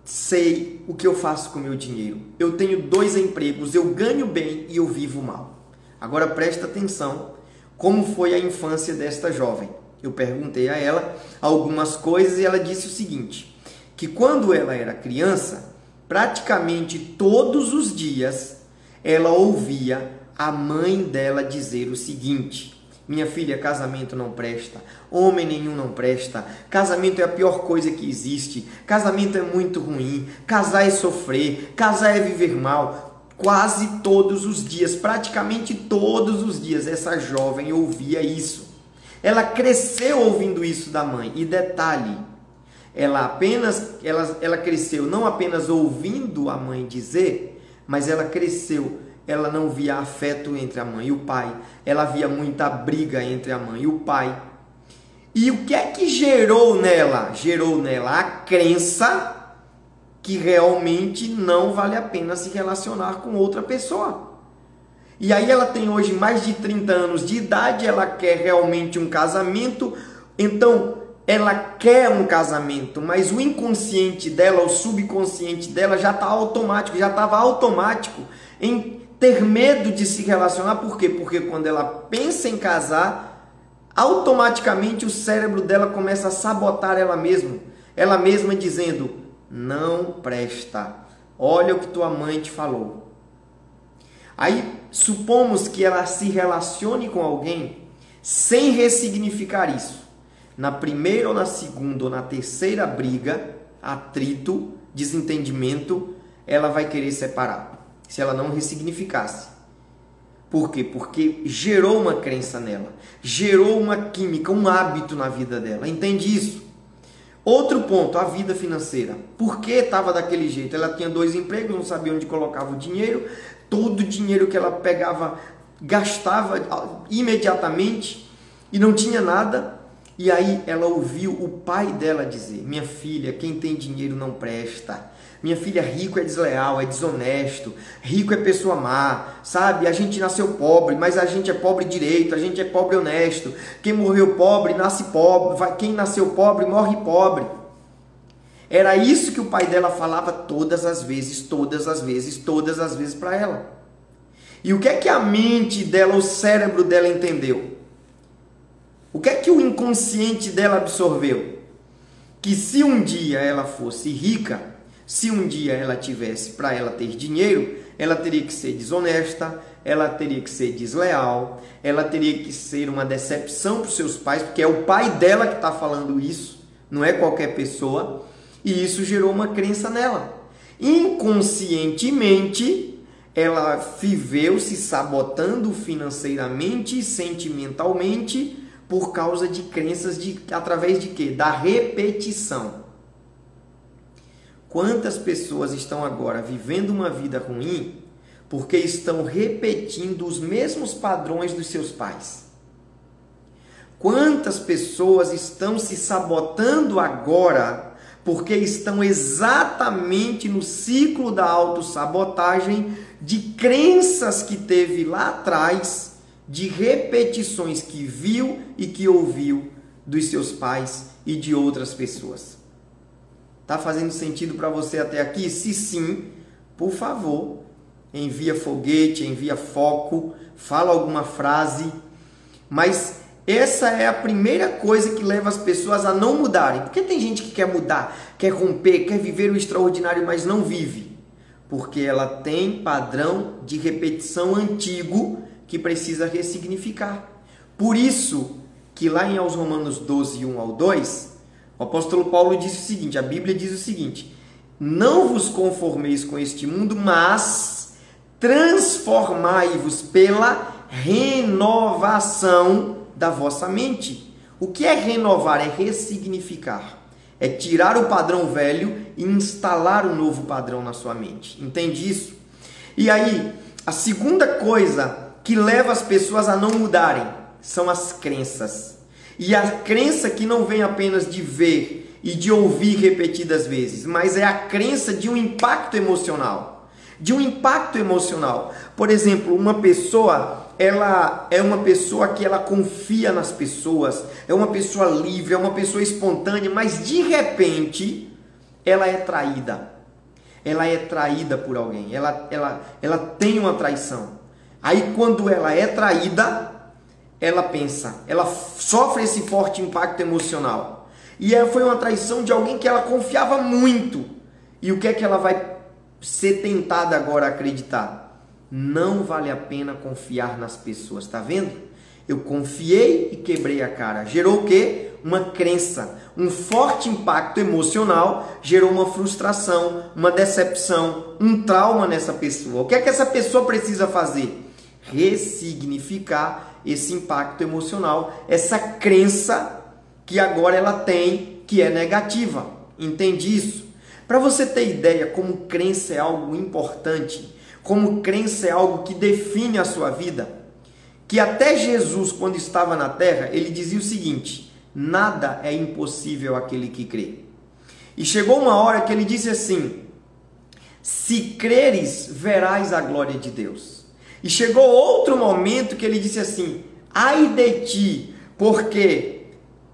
sei o que eu faço com o meu dinheiro. Eu tenho 2 empregos, eu ganho bem e eu vivo mal. Agora presta atenção como foi a infância desta jovem. Eu perguntei a ela algumas coisas e ela disse o seguinte: que quando ela era criança, praticamente todos os dias ela ouvia a mãe dela dizer o seguinte: minha filha, casamento não presta, homem nenhum não presta, casamento é a pior coisa que existe, casamento é muito ruim, casar é sofrer, casar é viver mal. Quase todos os dias, praticamente todos os dias, essa jovem ouvia isso. Ela cresceu ouvindo isso da mãe. E detalhe, Ela cresceu não apenas ouvindo a mãe dizer, mas ela cresceu, ela não via afeto entre a mãe e o pai, ela via muita briga entre a mãe e o pai. E o que é que gerou nela? Gerou nela a crença que realmente não vale a pena se relacionar com outra pessoa. E aí ela tem hoje mais de 30 anos de idade, ela quer realmente um casamento, então ela quer um casamento, mas o inconsciente dela, o subconsciente dela já está automático, já estava automático em ter medo de se relacionar. Por quê? Porque quando ela pensa em casar, automaticamente o cérebro dela começa a sabotar ela mesma dizendo: não presta, olha o que tua mãe te falou. Aí supomos que ela se relacione com alguém sem ressignificar isso. Na primeira ou na segunda ou na terceira briga, atrito, desentendimento, ela vai querer separar, se ela não ressignificasse. Por quê? Porque gerou uma crença nela, gerou uma química, um hábito na vida dela. Entende isso? Outro ponto, a vida financeira. Por que estava daquele jeito? Ela tinha 2 empregos, não sabia onde colocava o dinheiro, todo o dinheiro que ela pegava, gastava imediatamente e não tinha nada. E aí ela ouviu o pai dela dizer: minha filha, quem tem dinheiro não presta. Minha filha, rico é desleal, é desonesto. Rico é pessoa má, sabe? A gente nasceu pobre, mas a gente é pobre direito, a gente é pobre honesto. Quem morreu pobre, nasce pobre. Quem nasceu pobre, morre pobre. Era isso que o pai dela falava todas as vezes para ela. E o que é que a mente dela, o cérebro dela entendeu? O que é que o inconsciente dela absorveu? Que se um dia ela fosse rica, se um dia ela tivesse, para ela ter dinheiro, ela teria que ser desonesta, ela teria que ser desleal, ela teria que ser uma decepção para os seus pais, porque é o pai dela que está falando isso, não é qualquer pessoa, e isso gerou uma crença nela. Inconscientemente, ela viveu se sabotando financeiramente e sentimentalmente, por causa de crenças através de quê? Da repetição. Quantas pessoas estão agora vivendo uma vida ruim porque estão repetindo os mesmos padrões dos seus pais? Quantas pessoas estão se sabotando agora porque estão exatamente no ciclo da autossabotagem de crenças que teve lá atrás, de repetições que viu e que ouviu dos seus pais e de outras pessoas. Tá fazendo sentido para você até aqui? Se sim, por favor, envia foguete, envia foco, fala alguma frase. Mas essa é a primeira coisa que leva as pessoas a não mudarem. Porque tem gente que quer mudar, quer romper, quer viver o extraordinário, mas não vive. Porque ela tem padrão de repetição antigo que precisa ressignificar. Por isso que lá em aos Romanos 12, 1 ao 2, o apóstolo Paulo diz o seguinte, a Bíblia diz o seguinte: não vos conformeis com este mundo, mas transformai-vos pela renovação da vossa mente. O que é renovar? É ressignificar. É tirar o padrão velho e instalar um novo padrão na sua mente. Entende isso? E aí, a segunda coisa que leva as pessoas a não mudarem são as crenças. E a crença que não vem apenas de ver e de ouvir repetidas vezes, mas é a crença de um impacto emocional. De um impacto emocional. Por exemplo, uma pessoa, ela é uma pessoa que ela confia nas pessoas, é uma pessoa livre, é uma pessoa espontânea, mas de repente ela é traída. Ela é traída por alguém, ela tem uma traição. Aí quando ela é traída, ela pensa, ela sofre esse forte impacto emocional. E foi uma traição de alguém que ela confiava muito. E o que é que ela vai ser tentada agora a acreditar? Não vale a pena confiar nas pessoas, tá vendo? Eu confiei e quebrei a cara. Gerou o quê? Uma crença, um forte impacto emocional, gerou uma frustração, uma decepção, um trauma nessa pessoa. O que é que essa pessoa precisa fazer? Ressignificar esse impacto emocional, essa crença que agora ela tem, que é negativa. Entende isso? Para você ter ideia como crença é algo importante, como crença é algo que define a sua vida, que até Jesus, quando estava na terra, ele dizia o seguinte: nada é impossível àquele que crê. E chegou uma hora que ele disse assim: se creres, verás a glória de Deus. E chegou outro momento que ele disse assim: ai de ti, porque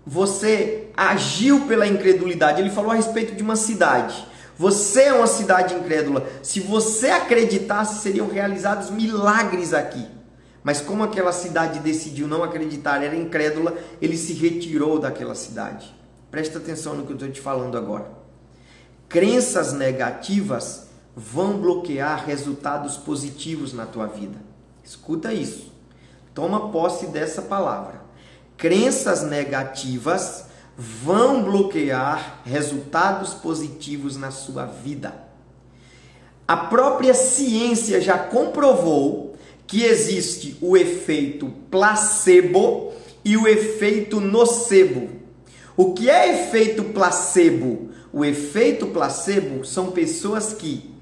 você agiu pela incredulidade. Ele falou a respeito de uma cidade. Você é uma cidade incrédula. Se você acreditasse, seriam realizados milagres aqui. Mas como aquela cidade decidiu não acreditar, era incrédula, ele se retirou daquela cidade. Presta atenção no que eu estou te falando agora. Crenças negativas vão bloquear resultados positivos na tua vida. Escuta isso. Toma posse dessa palavra. Crenças negativas vão bloquear resultados positivos na sua vida. A própria ciência já comprovou que existe o efeito placebo e o efeito nocebo. O que é efeito placebo? O efeito placebo são pessoas que,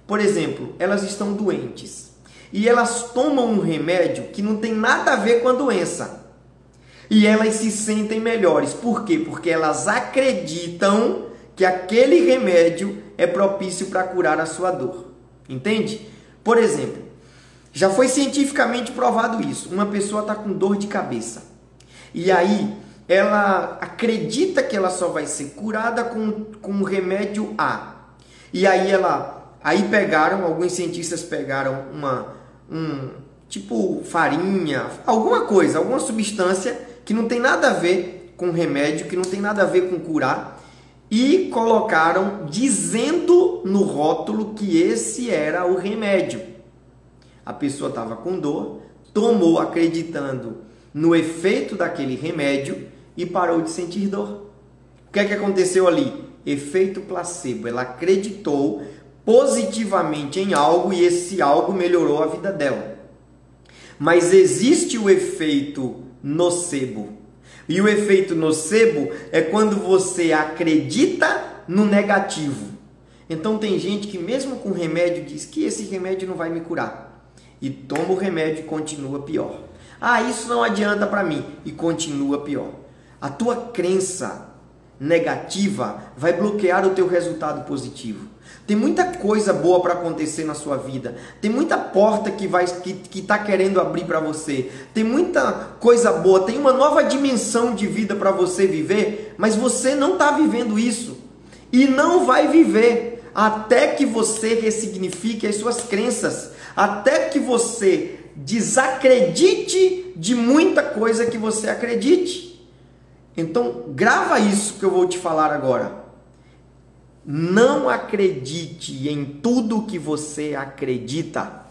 por exemplo, elas estão doentes e elas tomam um remédio que não tem nada a ver com a doença e elas se sentem melhores. Por quê? Porque elas acreditam que aquele remédio é propício para curar a sua dor. Entende? Por exemplo, já foi cientificamente provado isso. Uma pessoa está com dor de cabeça e aí ela acredita que ela só vai ser curada com o remédio A. E aí pegaram, alguns cientistas pegaram tipo farinha, alguma coisa, alguma substância que não tem nada a ver com remédio, que não tem nada a ver com curar, e colocaram dizendo no rótulo que esse era o remédio. A pessoa estava com dor, tomou acreditando no efeito daquele remédio e parou de sentir dor. O que é que aconteceu ali? Efeito placebo. Ela acreditou positivamente em algo e esse algo melhorou a vida dela. Mas existe o efeito nocebo. E o efeito nocebo é quando você acredita no negativo. Então tem gente que mesmo com remédio diz que esse remédio não vai me curar. E toma o remédio e continua pior. Ah, isso não adianta para mim. E continua pior. A tua crença negativa vai bloquear o teu resultado positivo. Tem muita coisa boa para acontecer na sua vida. Tem muita porta que está querendo abrir para você. Tem muita coisa boa. Tem uma nova dimensão de vida para você viver. Mas você não está vivendo isso. E não vai viver até que você ressignifique as suas crenças. Até que você desacredite de muita coisa que você acredite. Então, grava isso que eu vou te falar agora. Não acredite em tudo que você acredita.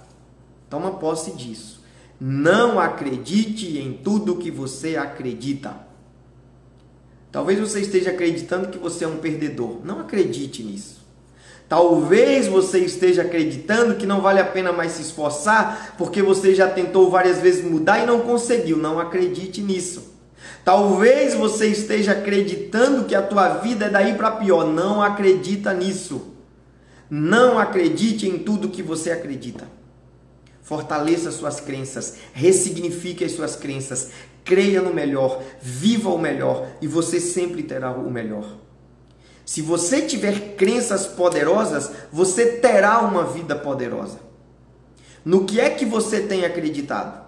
Toma posse disso. Não acredite em tudo que você acredita. Talvez você esteja acreditando que você é um perdedor. Não acredite nisso. Talvez você esteja acreditando que não vale a pena mais se esforçar porque você já tentou várias vezes mudar e não conseguiu. Não acredite nisso. Talvez você esteja acreditando que a tua vida é daí para pior. Não acredita nisso. Não acredite em tudo que você acredita. Fortaleça suas crenças, ressignifique as suas crenças, creia no melhor, viva o melhor e você sempre terá o melhor. Se você tiver crenças poderosas, você terá uma vida poderosa. No que é que você tem acreditado?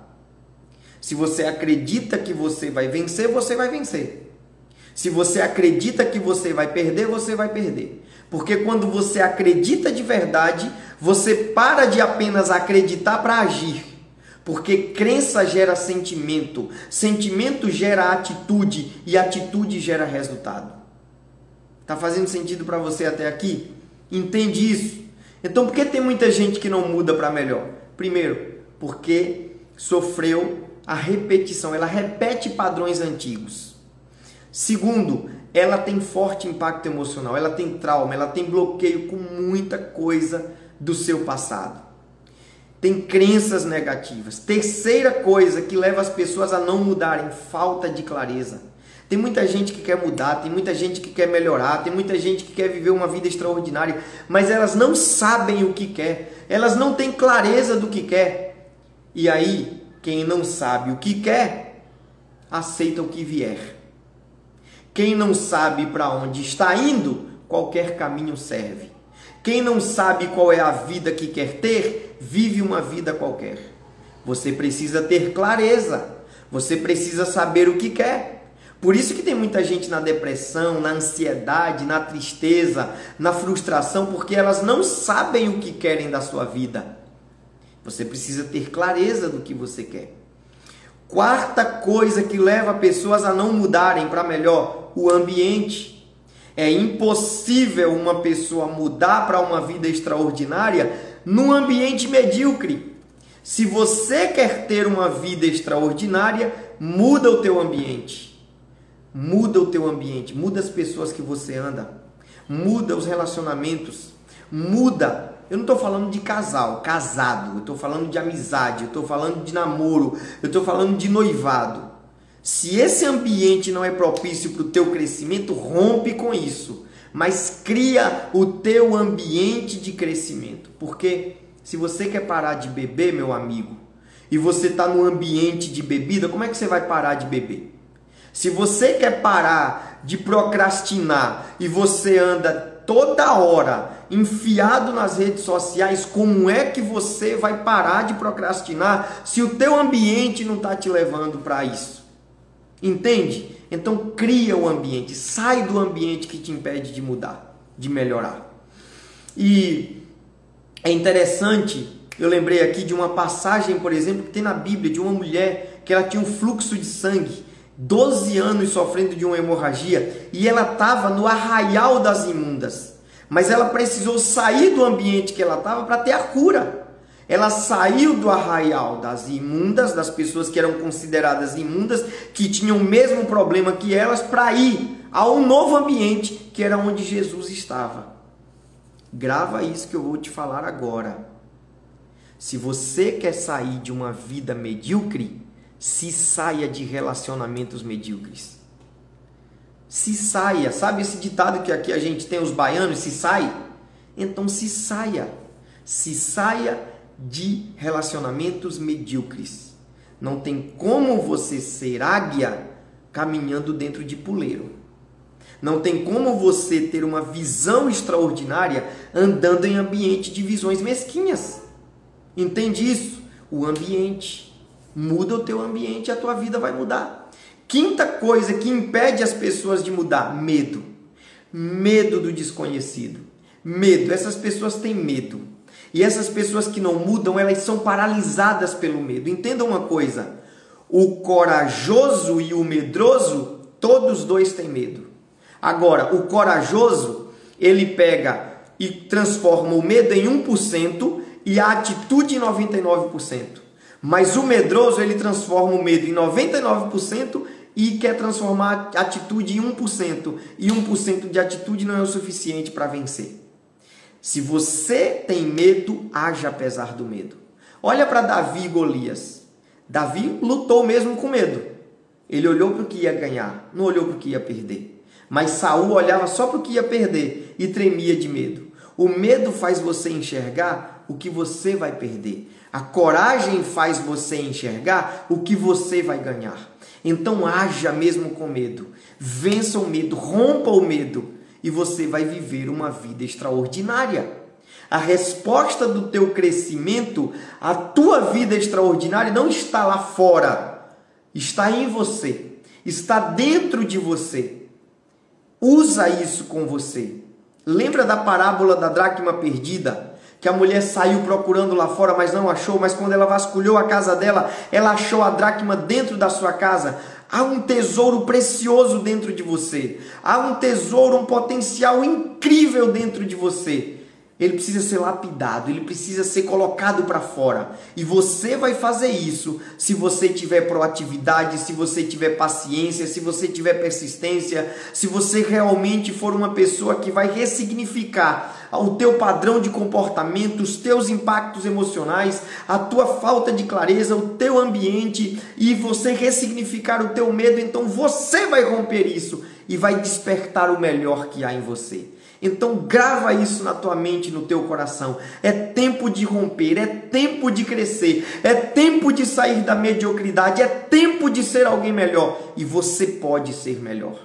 Se você acredita que você vai vencer, você vai vencer. Se você acredita que você vai perder, você vai perder. Porque quando você acredita de verdade, você para de apenas acreditar para agir. Porque crença gera sentimento, sentimento gera atitude e atitude gera resultado. Tá fazendo sentido para você até aqui? Entende isso? Então por que tem muita gente que não muda para melhor? Primeiro, porque sofreu a repetição, ela repete padrões antigos. Segundo, ela tem forte impacto emocional, ela tem trauma, ela tem bloqueio com muita coisa do seu passado. Tem crenças negativas. Terceira coisa que leva as pessoas a não mudarem, falta de clareza. Tem muita gente que quer mudar, tem muita gente que quer melhorar, tem muita gente que quer viver uma vida extraordinária, mas elas não sabem o que quer, elas não têm clareza do que quer. E aí, quem não sabe o que quer, aceita o que vier. Quem não sabe para onde está indo, qualquer caminho serve. Quem não sabe qual é a vida que quer ter, vive uma vida qualquer. Você precisa ter clareza, você precisa saber o que quer. Por isso que tem muita gente na depressão, na ansiedade, na tristeza, na frustração, porque elas não sabem o que querem da sua vida. Você precisa ter clareza do que você quer. Quarta coisa que leva pessoas a não mudarem para melhor, o ambiente. É impossível uma pessoa mudar para uma vida extraordinária num ambiente medíocre. Se você quer ter uma vida extraordinária, muda o teu ambiente. Muda o teu ambiente, muda as pessoas que você anda, muda os relacionamentos, muda. Eu não estou falando de casal, casado, eu estou falando de amizade, eu estou falando de namoro, eu estou falando de noivado. Se esse ambiente não é propício para o teu crescimento, rompe com isso, mas cria o teu ambiente de crescimento. Porque se você quer parar de beber, meu amigo, e você está no ambiente de bebida, como é que você vai parar de beber? Se você quer parar de procrastinar e você anda toda hora enfiado nas redes sociais, como é que você vai parar de procrastinar se o teu ambiente não está te levando para isso? Entende? Então cria o ambiente, sai do ambiente que te impede de mudar, de melhorar. E é interessante, eu lembrei aqui de uma passagem, por exemplo, que tem na Bíblia, de uma mulher que ela tinha um fluxo de sangue, 12 anos sofrendo de uma hemorragia, e ela estava no arraial das imundas, mas ela precisou sair do ambiente que ela estava para ter a cura. Ela saiu do arraial das imundas, das pessoas que eram consideradas imundas, que tinham o mesmo problema que elas, para ir a um novo ambiente, que era onde Jesus estava. Grava isso que eu vou te falar agora. Se você quer sair de uma vida medíocre, se saia de relacionamentos medíocres. Se saia. Sabe esse ditado que aqui a gente tem, os baianos, se sai? Então se saia. Se saia de relacionamentos medíocres. Não tem como você ser águia caminhando dentro de puleiro. Não tem como você ter uma visão extraordinária andando em ambiente de visões mesquinhas. Entende isso? O ambiente. Muda o teu ambiente e a tua vida vai mudar. Quinta coisa que impede as pessoas de mudar: medo. Medo do desconhecido. Medo. Essas pessoas têm medo. E essas pessoas que não mudam, elas são paralisadas pelo medo. Entenda uma coisa: o corajoso e o medroso, todos dois têm medo. Agora, o corajoso, ele pega e transforma o medo em 1% e a atitude em 99%. Mas o medroso, ele transforma o medo em 99% e quer transformar a atitude em 1%. E 1% de atitude não é o suficiente para vencer. Se você tem medo, haja apesar do medo. Olha para Davi e Golias. Davi lutou mesmo com medo. Ele olhou para o que ia ganhar, não olhou para o que ia perder. Mas Saul olhava só para o que ia perder e tremia de medo. O medo faz você enxergar o que você vai perder. A coragem faz você enxergar o que você vai ganhar. Então haja mesmo com medo. Vença o medo, rompa o medo e você vai viver uma vida extraordinária. A resposta do teu crescimento, a tua vida extraordinária não está lá fora. Está em você. Está dentro de você. Usa isso com você. Lembra da parábola da dracma perdida? Que a mulher saiu procurando lá fora, mas não achou. Mas quando ela vasculhou a casa dela, ela achou a dracma dentro da sua casa. Há um tesouro precioso dentro de você. Há um tesouro, um potencial incrível dentro de você. Ele precisa ser lapidado, ele precisa ser colocado para fora. E você vai fazer isso se você tiver proatividade, se você tiver paciência, se você tiver persistência, se você realmente for uma pessoa que vai ressignificar o teu padrão de comportamento, os teus impactos emocionais, a tua falta de clareza, o teu ambiente, e você ressignificar o teu medo, então você vai romper isso e vai despertar o melhor que há em você. Então grava isso na tua mente, no teu coração. É tempo de romper, é tempo de crescer, é tempo de sair da mediocridade, é tempo de ser alguém melhor. E você pode ser melhor.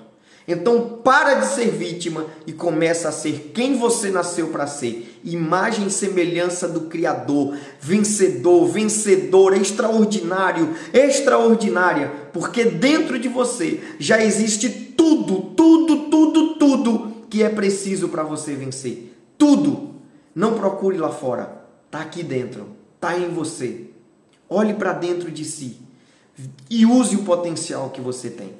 Então para de ser vítima e começa a ser quem você nasceu para ser. Imagem e semelhança do Criador, vencedor, vencedora, extraordinário, extraordinária. Porque dentro de você já existe tudo que é preciso para você vencer. Tudo. Não procure lá fora. Está aqui dentro. Está em você. Olhe para dentro de si e use o potencial que você tem.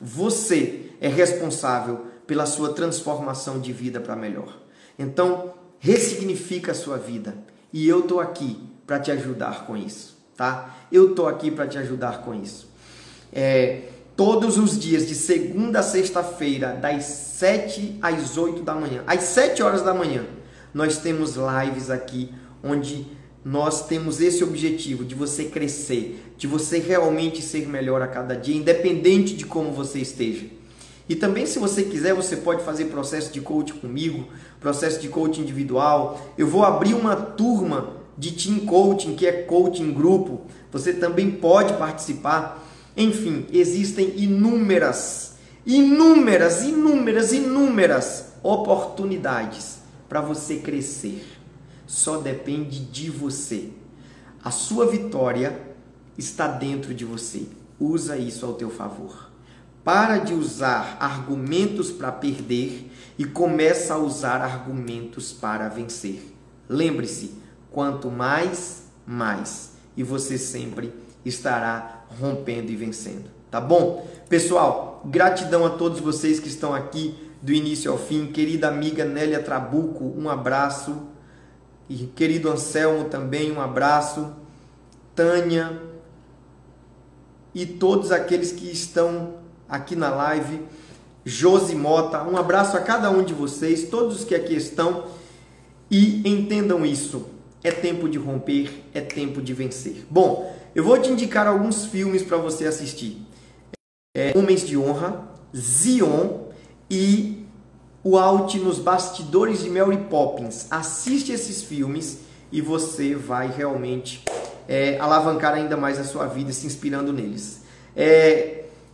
Você é responsável pela sua transformação de vida para melhor. Então, ressignifica a sua vida. E eu estou aqui para te ajudar com isso. Tá? Eu estou aqui para te ajudar com isso. Todos os dias, de segunda a sexta-feira, das 7 às 8 da manhã, às 7 horas da manhã, nós temos lives aqui, onde nós temos esse objetivo de você crescer, de você realmente ser melhor a cada dia, independente de como você esteja. E também, se você quiser, você pode fazer processo de coaching comigo, processo de coaching individual. Eu vou abrir uma turma de team coaching, que é coaching grupo. Você também pode participar. Enfim, existem inúmeras oportunidades para você crescer. Só depende de você. A sua vitória está dentro de você. Usa isso ao teu favor. Para de usar argumentos para perder e começa a usar argumentos para vencer. Lembre-se, quanto mais, mais. E você sempre estará rompendo e vencendo, tá bom? Pessoal, gratidão a todos vocês que estão aqui do início ao fim. Querida amiga Nélia Trabuco, um abraço. E querido Anselmo também, um abraço. Tânia e todos aqueles que estão aqui na live. Josi Mota, um abraço a cada um de vocês, todos os que aqui estão. E entendam isso, é tempo de romper, é tempo de vencer. Bom, eu vou te indicar alguns filmes para você assistir. Homens de Honra, Zion e O Out nos Bastidores de Mary Poppins. Assiste esses filmes e você vai realmente alavancar ainda mais a sua vida se inspirando neles.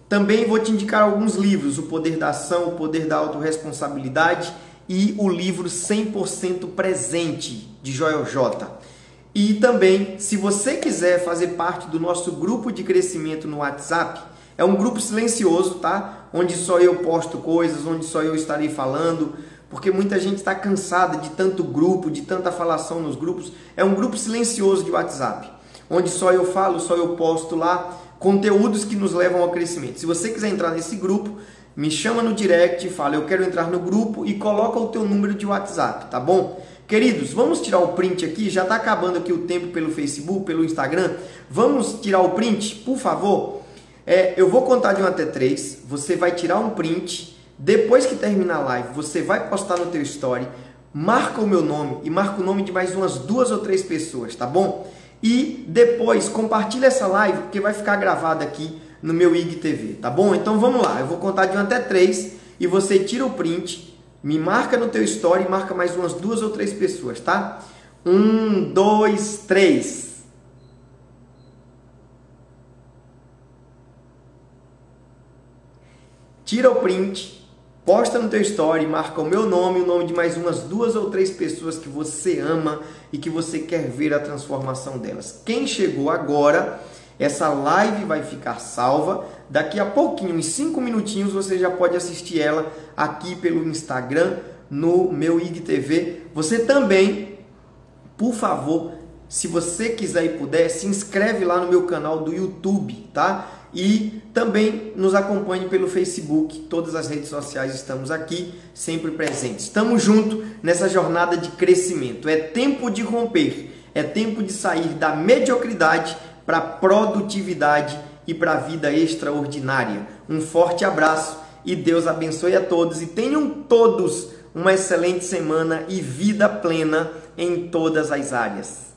Também vou te indicar alguns livros. O Poder da Ação, O Poder da Autorresponsabilidade e o livro 100% Presente, de Joel J. E também, se você quiser fazer parte do nosso grupo de crescimento no WhatsApp, é um grupo silencioso, tá? Onde só eu posto coisas, onde só eu estarei falando, porque muita gente está cansada de tanto grupo, de tanta falação nos grupos. É um grupo silencioso de WhatsApp, onde só eu falo, só eu posto lá conteúdos que nos levam ao crescimento. Se você quiser entrar nesse grupo, me chama no direct, fala, eu quero entrar no grupo e coloca o teu número de WhatsApp, tá bom? Queridos, vamos tirar o print aqui, já está acabando aqui o tempo pelo Facebook, pelo Instagram. Vamos tirar o print, por favor? Eu vou contar de 1 até 3, você vai tirar um print, depois que terminar a live, você vai postar no teu story, marca o meu nome e marca o nome de mais umas 2 ou 3 pessoas, tá bom? E depois compartilha essa live, porque vai ficar gravada aqui no meu IGTV, tá bom? Então vamos lá, eu vou contar de 1 até 3 e você tira o print, me marca no teu story e marca mais umas 2 ou 3 pessoas, tá? 1, 2, 3. Tira o print, posta no teu story, marca o meu nome, o nome de mais umas 2 ou 3 pessoas que você ama e que você quer ver a transformação delas. Quem chegou agora, essa live vai ficar salva. Daqui a pouquinho, em 5 minutinhos, você já pode assistir ela aqui pelo Instagram, no meu IGTV. Você também, por favor, se você quiser e puder, se inscreve lá no meu canal do YouTube, tá? E também nos acompanhe pelo Facebook, todas as redes sociais estamos aqui, sempre presentes. Estamos juntos nessa jornada de crescimento. É tempo de romper, é tempo de sair da mediocridade para a produtividade e para a vida extraordinária. Um forte abraço e Deus abençoe a todos e tenham todos uma excelente semana e vida plena em todas as áreas.